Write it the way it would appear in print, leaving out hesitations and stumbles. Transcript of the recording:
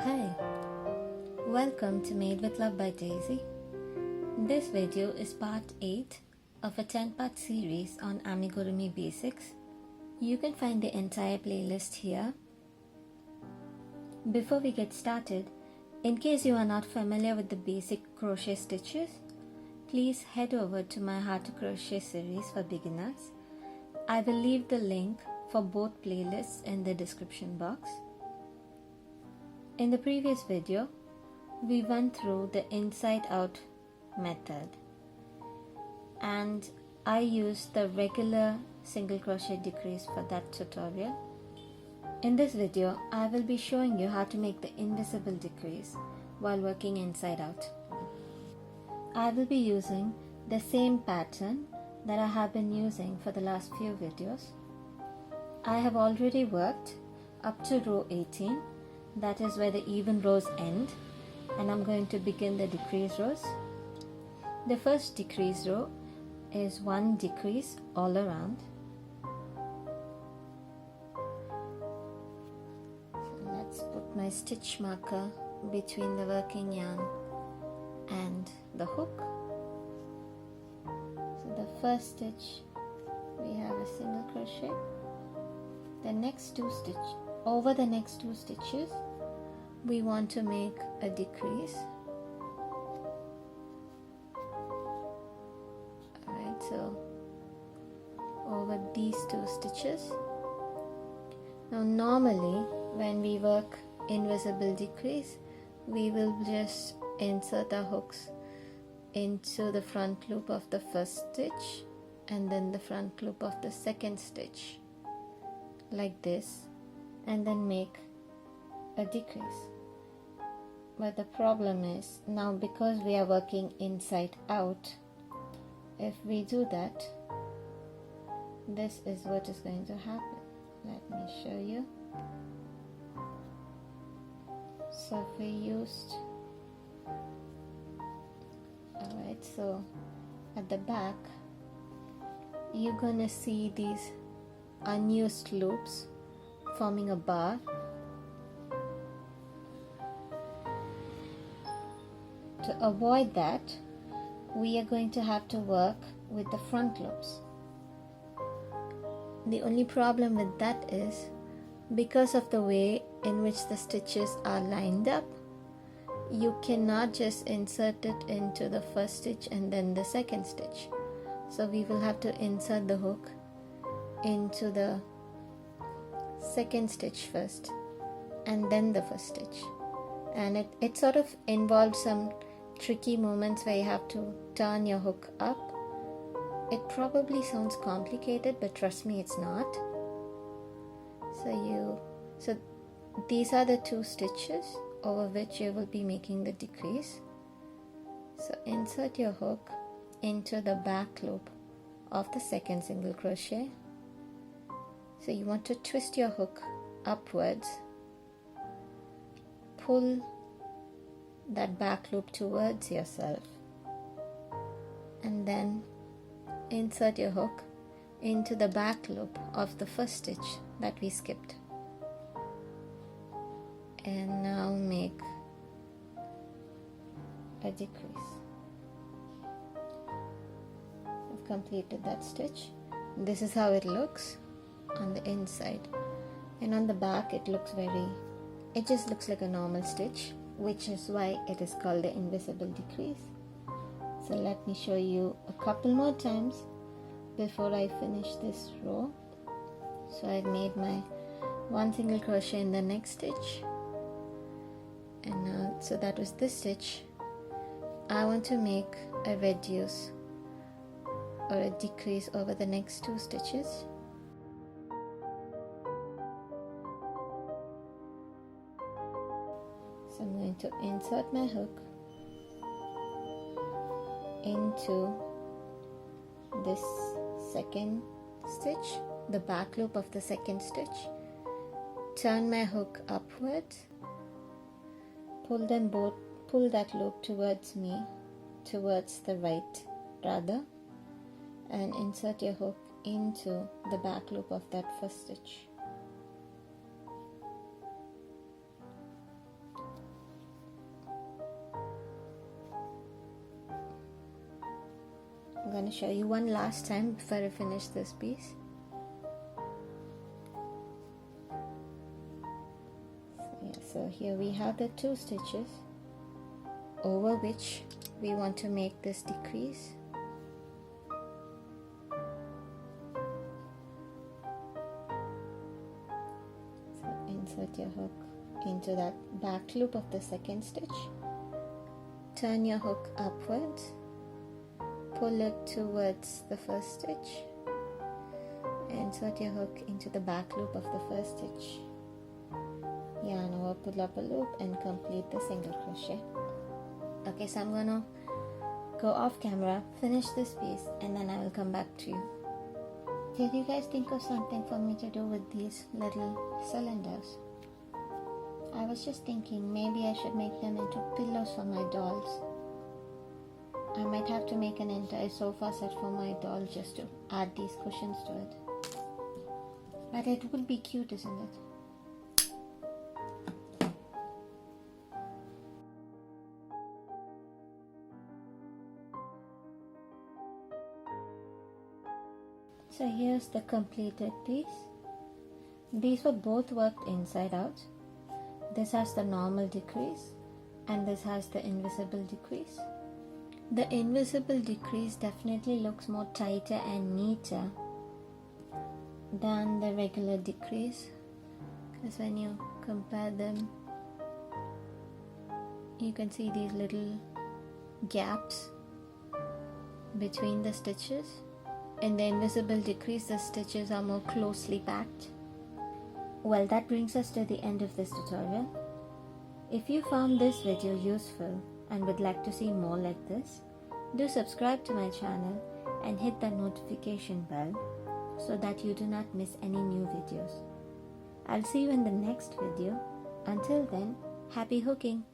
Hi, welcome to Made with Love by Daisy. This video is part 8 of a 10-part series on Amigurumi Basics. You can find the entire playlist here. Before we get started, in case you are not familiar with the basic crochet stitches, please head over to my How to Crochet series for beginners. I will leave the link for both playlists in the description box. In the previous video, we went through the inside out method and I used the regular single crochet decrease for that tutorial. In this video, I will be showing you how to make the invisible decrease while working inside out. I will be using the same pattern that I have been using for the last few videos. I have already worked up to row 18. That is where the even rows end, and I'm going to begin the decrease rows. The first decrease row is one decrease all around. So let's put my stitch marker between the working yarn and the hook. So the first stitch, we have a single crochet. Over the next two stitches, we want to make a decrease. Alright, so over these two stitches. Now normally when we work invisible decrease, we will just insert our hooks into the front loop of the first stitch and then the front loop of the second stitch like this, and then make a decrease. But the problem is now, because we are working inside out, if we do that, this is what is going to happen. Let me show you. So if we used, alright, so at the back you're gonna see these unused loops forming a bar. To avoid that, we are going to have to work with the front loops. The only problem with that is, because of the way in which the stitches are lined up, you cannot just insert it into the first stitch and then the second stitch. So we will have to insert the hook into the second stitch first and then the first stitch, and it sort of involves some tricky moments where you have to turn your hook up. It probably sounds complicated, but trust me, it's not. So these are the two stitches over which you will be making the decrease. So insert your hook into the back loop of the second single crochet. So you want to twist your hook upwards, pull that back loop towards yourself, and then insert your hook into the back loop of the first stitch that we skipped. And now make a decrease. I've completed that stitch. This is how it looks on the inside, and on the back it just looks like a normal stitch, which is why it is called the invisible decrease. So let me show you a couple more times before I finish this row. So I've made my one single crochet in the next stitch, and now, so that was this stitch. I want to make a reduce or a decrease over the next two stitches. So I'm going to insert my hook into this second stitch, the back loop of the second stitch, turn my hook upwards, pull that loop towards me, towards the right rather, and insert your hook into the back loop of that first stitch. going to show you one last time before I finish this piece. So here we have the 2 stitches over which we want to make this decrease. So insert your hook into that back loop of the second stitch. Turn your hook upwards. Pull it towards the first stitch. Insert your hook into the back loop of the first stitch. Yarn over, pull up a loop and complete the single crochet. Okay, so I'm going to go off camera, finish this piece, and then I will come back to you. Did you guys think of something for me to do with these little cylinders? I was just thinking maybe I should make them into pillows for my dolls. I might have to make an entire sofa set for my doll just to add these cushions to it. But it would be cute, isn't it? So here's the completed piece. These were both worked inside out. This has the normal decrease and this has the invisible decrease. The invisible decrease definitely looks more tighter and neater than the regular decrease, because when you compare them, you can see these little gaps between the stitches. In the invisible decrease, the stitches are more closely packed. Well, that brings us to the end of this tutorial. If you found this video useful and would like to see more like this, do subscribe to my channel and hit the notification bell so that you do not miss any new videos. I'll see you in the next video. Until then, happy hooking!